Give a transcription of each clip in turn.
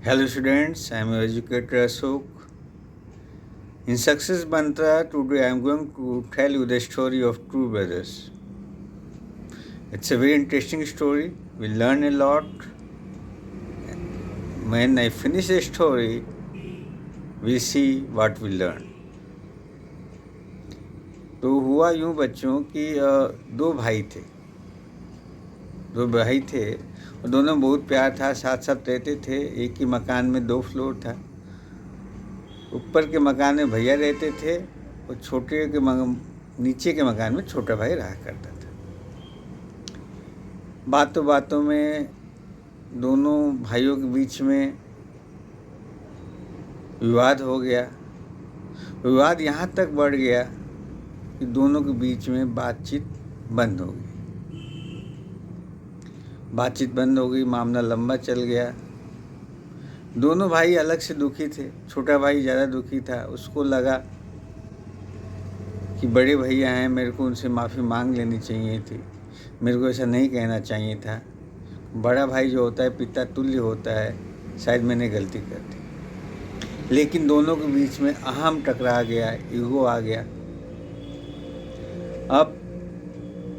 Hello students, I am your educator Ashok. In Success Mantra, today I am going to tell you the story of two brothers. It's a very interesting story. We learn a lot. When I finish the story, we see what we learn. तो हुआ यूँ बच्चों कि दो भाई थे और दोनों बहुत प्यार था, साथ साथ रहते थे। एक ही मकान में 2 फ्लोर था। ऊपर के मकान में भैया रहते थे और नीचे के मकान में छोटा भाई रहा करता था। बातों बातों में दोनों भाइयों के बीच में विवाद हो गया। विवाद यहाँ तक बढ़ गया कि दोनों के बीच में बातचीत बंद हो गई। मामला लंबा चल गया। दोनों भाई अलग से दुखी थे। छोटा भाई ज़्यादा दुखी था। उसको लगा कि बड़े भैया हैं, मेरे को उनसे माफ़ी मांग लेनी चाहिए थी, मेरे को ऐसा नहीं कहना चाहिए था। बड़ा भाई जो होता है पिता तुल्य होता है, शायद मैंने गलती कर दी। लेकिन दोनों के बीच में अहम टकरा गया, ईगो आ गया। अब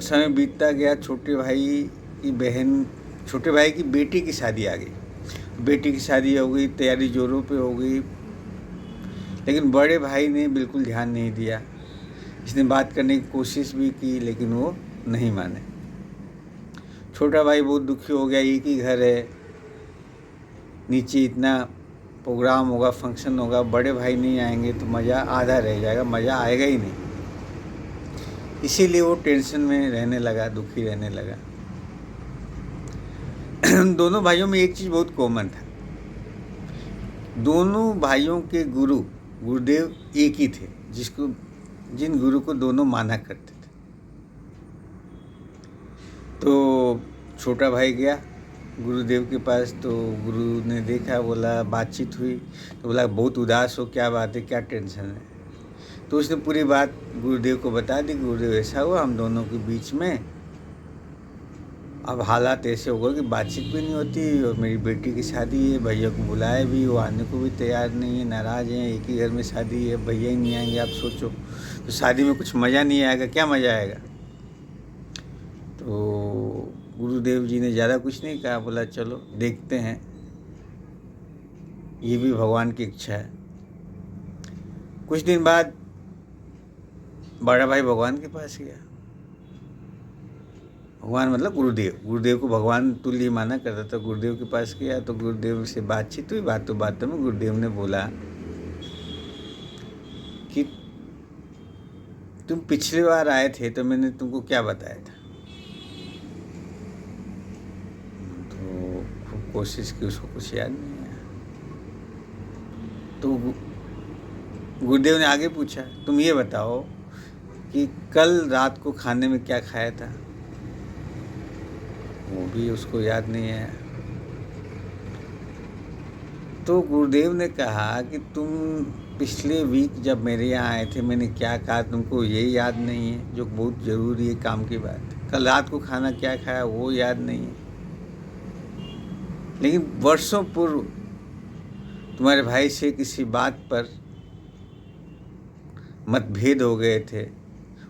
समय बीतता गया। छोटे भाई की बेटी की शादी आ गई। बेटी की शादी हो गई, तैयारी जोरों पे हो गई। लेकिन बड़े भाई ने बिल्कुल ध्यान नहीं दिया। इसने बात करने की कोशिश भी की लेकिन वो नहीं माने। छोटा भाई बहुत दुखी हो गया। एक ही घर है, नीचे इतना प्रोग्राम होगा, फंक्शन होगा, बड़े भाई नहीं आएंगे तो मज़ा आधा रह जाएगा, मज़ा आएगा ही नहीं। इसीलिए वो टेंशन में रहने लगा, दुखी रहने लगा। दोनों भाइयों में एक चीज़ बहुत कॉमन था। दोनों भाइयों के गुरुदेव एक ही थे, जिन गुरु को दोनों माना करते थे। तो छोटा भाई गया गुरुदेव के पास। तो गुरु ने देखा, बोला, बातचीत हुई तो बोला, बहुत उदास हो, क्या बात है, क्या टेंशन है? तो उसने पूरी बात गुरुदेव को बता दी। गुरुदेव, ऐसा हुआ हम दोनों के बीच में, अब हालात ऐसे हो गए कि बातचीत भी नहीं होती और मेरी बेटी की शादी है, भैया को बुलाए भी, वो आने को भी तैयार नहीं है, नाराज़ हैं। एक ही घर में शादी है, भैया ही नहीं आएंगे। आप सोचो, तो शादी में कुछ मज़ा नहीं आएगा, क्या मज़ा आएगा? तो गुरुदेव जी ने ज़्यादा कुछ नहीं कहा, बोला चलो देखते हैं, ये भी भगवान की इच्छा है। कुछ दिन बाद बड़ा भाई भगवान के पास गया। भगवान मतलब गुरुदेव को भगवान तुल्य माना करता था। गुरुदेव के पास गया तो गुरुदेव से बातचीत हुई। बातों बातों में गुरुदेव ने बोला कि तुम पिछली बार आए थे तो मैंने तुमको क्या बताया था? तो खूब कोशिश की, उसको कुछ याद नहीं आया। तो गुरुदेव ने आगे पूछा, तुम ये बताओ कि कल रात को खाने में क्या खाया था? वो भी उसको याद नहीं है। तो गुरुदेव ने कहा कि तुम पिछले वीक जब मेरे यहाँ आए थे, मैंने क्या कहा तुमको ये याद नहीं है, जो बहुत ज़रूरी है, काम की बात है। कल रात को खाना क्या खाया वो याद नहीं है। लेकिन वर्षों पूर्व तुम्हारे भाई से किसी बात पर मतभेद हो गए थे,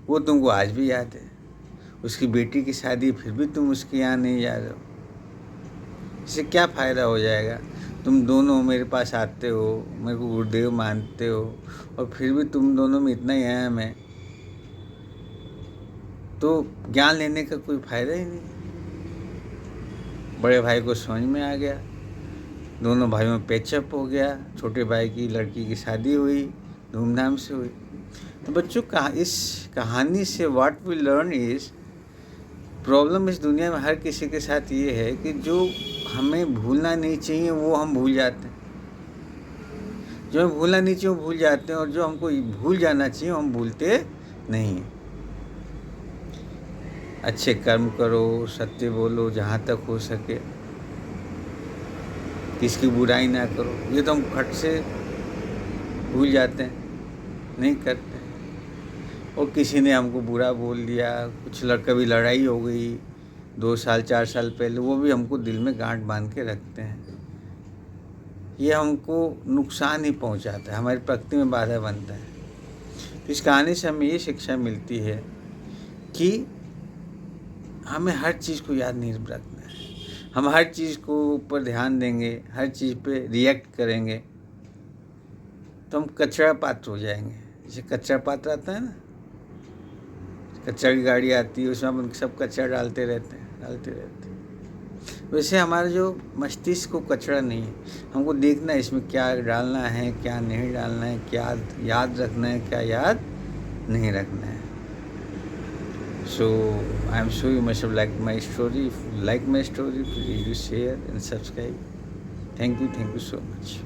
वो तुमको आज भी याद है। उसकी बेटी की शादी, फिर भी तुम उसके यहाँ नहीं जा रहे हो। इससे क्या फ़ायदा हो जाएगा? तुम दोनों मेरे पास आते हो, मेरे को गुरुदेव मानते हो, और फिर भी तुम दोनों में इतना ही अहम है, तो ज्ञान लेने का कोई फ़ायदा ही नहीं। बड़े भाई को समझ में आ गया। दोनों भाइयों में पैचअप हो गया। छोटे भाई की लड़की की शादी हुई, धूमधाम से हुई। तो बच्चों, इस कहानी से what we learn is, problem इस दुनिया में हर किसी के साथ ये है कि जो हमें भूलना नहीं चाहिए वो हम भूल जाते हैं। जो हमें भूलना नहीं चाहिए वो भूल जाते हैं, और जो हमको भूल जाना चाहिए हम भूलते नहीं हैं। अच्छे कर्म करो, सत्य बोलो जहाँ तक हो सके, किसकी बुराई ना करो, ये तो हम फट से भूल जाते हैं, नहीं करते। और किसी ने हमको बुरा बोल दिया, कभी लड़ाई हो गई 2 साल 4 साल पहले, वो भी हमको दिल में गांठ बांध के रखते हैं। ये हमको नुकसान ही पहुंचाता है, हमारी प्रगति में बाधा बनता है। तो इस कहानी से हमें ये शिक्षा मिलती है कि हमें हर चीज़ को याद नहीं रखना है। हम हर चीज़ को ऊपर ध्यान देंगे, हर चीज़ पे रिएक्ट करेंगे तो हम कचरा पात्र हो जाएंगे। जैसे कचरा पात्र आता है ना, कचरा की गाड़ी आती है, उसमें हम सब कचरा डालते रहते हैं। वैसे हमारा जो मस्तिष्क को कचरा नहीं है, हमको देखना है इसमें क्या डालना है, क्या नहीं डालना है, क्या याद रखना है, क्या याद नहीं रखना है। So I'm sure you must have liked my story. If you like my story, please share and subscribe. Thank you so much.